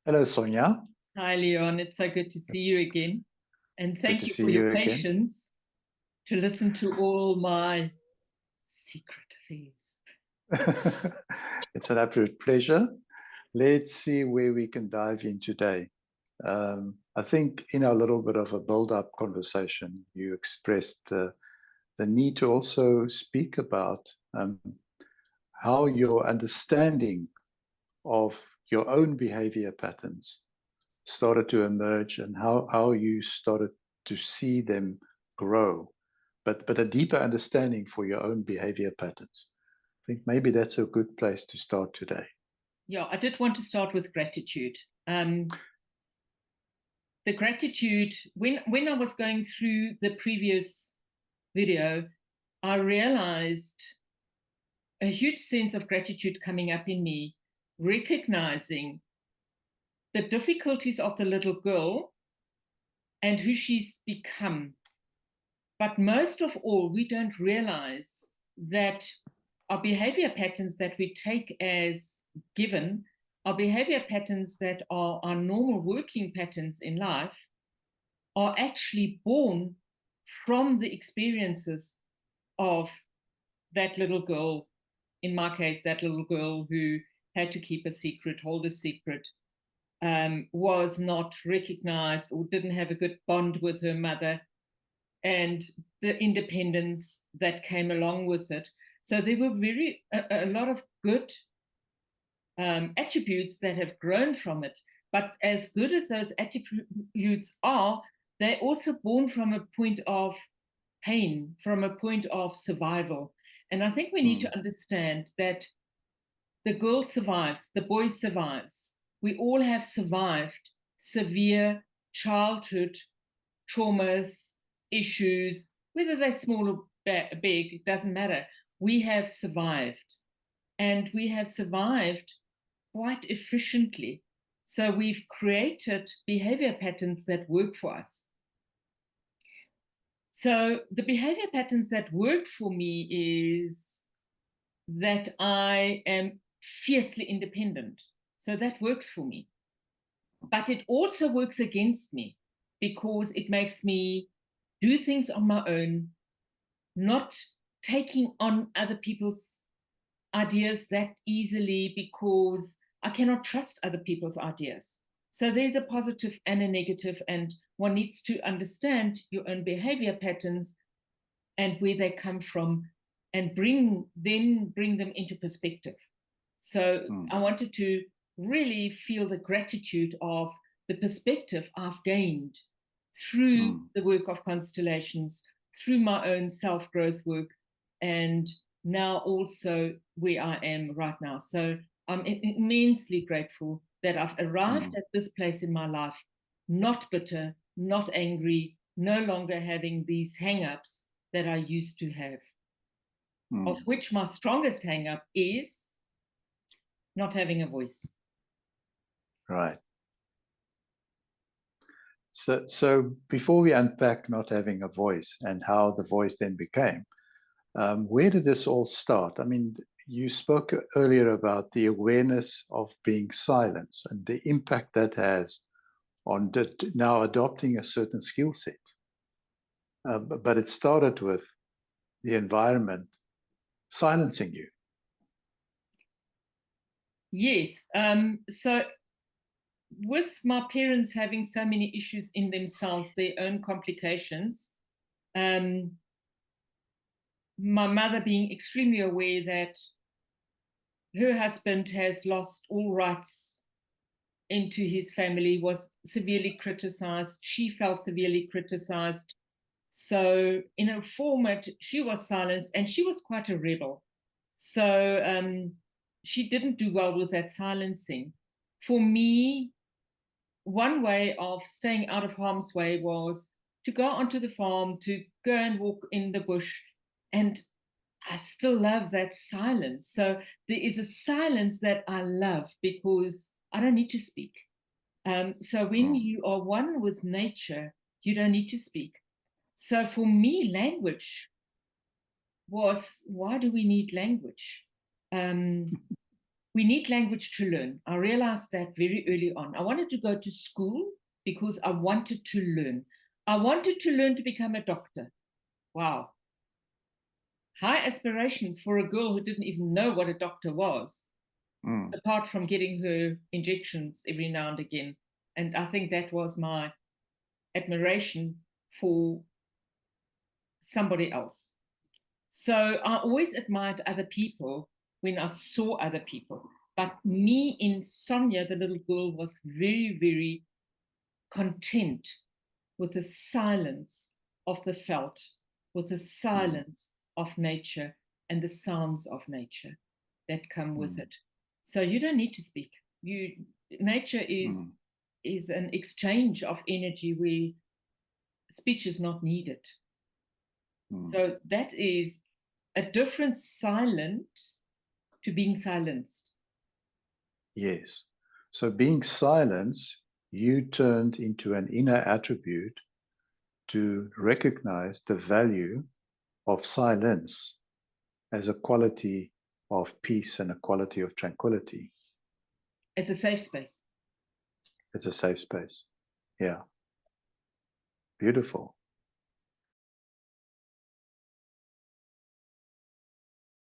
Hello, Sonia. Hi, Leon. It's so good to see you again. And Good thank to you see for your you again. patience to listen to all my secret affairs. It's an absolute pleasure. Let's see where we can dive in today. I think in our little bit of a build-up conversation, you expressed the need to also speak about how your understanding of your own behavior patterns started to emerge and how you started to see them grow, but a deeper understanding for your own behavior patterns. I think maybe that's a good place to start today. Yeah, I did want to start with gratitude. The gratitude, when I was going through the previous video, I realized a huge sense of gratitude coming up in me, recognizing the difficulties of the little girl and who she's become. But most of all, we don't realize that our behavior patterns that we take as given, our behavior patterns that are our normal working patterns in life, are actually born from the experiences of that little girl. In my case, that little girl who had to keep a secret, hold a secret, was not recognized or didn't have a good bond with her mother, and the independence that came along with it. So there were a lot of good attributes that have grown from it. But as good as those attributes are, they're also born from a point of pain, from a point of survival. And I think we need to understand that the girl survives, the boy survives. We all have survived severe childhood traumas, issues, whether they're small or big, it doesn't matter. We have survived, and we have survived quite efficiently. So we've created behavior patterns that work for us. So the behavior patterns that work for me is that I am fiercely independent. So that works for me. But it also works against me because it makes me do things on my own, not taking on other people's ideas that easily because I cannot trust other people's ideas. So there's a positive and a negative, and one needs to understand your own behavior patterns and where they come from and bring them into perspective. So I wanted to really feel the gratitude of the perspective I've gained through the work of Constellations, through my own self-growth work, and now also where I am right now. So I'm immensely grateful that I've arrived at this place in my life, not bitter, not angry, no longer having these hang-ups that I used to have, of which my strongest hang-up is not having a voice. Right. So before we unpack not having a voice and how the voice then became, where did this all start? I mean, you spoke earlier about the awareness of being silenced and the impact that has on now adopting a certain skill set. But it started with the environment silencing you. Yes. So with my parents having so many issues in themselves, their own complications, my mother being extremely aware that her husband has lost all rights into his family, was severely criticized. She felt severely criticized. So in a format, she was silenced, and she was quite a rebel. So she didn't do well with that silencing. For me, one way of staying out of harm's way was to go onto the farm, to go and walk in the bush. And I still love that silence. So there is a silence that I love because I don't need to speak. So when you are one with nature, you don't need to speak. So for me, language was, why do we need language? we need language to learn. I realized that very early on. I wanted to go to school because I wanted to learn. I wanted to learn to become a doctor. Wow. High aspirations for a girl who didn't even know what a doctor was, apart from getting her injections every now and again. And I think that was my admiration for somebody else. So I always admired other people when I saw other people. But me in Sonia, the little girl, was very, very content with the silence of the felt, with the silence of nature and the sounds of nature that come with it. So you don't need to speak. Nature is an exchange of energy where speech is not needed. So that is a different silent to being silenced. Yes. So being silenced, you turned into an inner attribute to recognize the value of silence as a quality of peace and a quality of tranquility. As a safe space. It's a safe space. Yeah. Beautiful.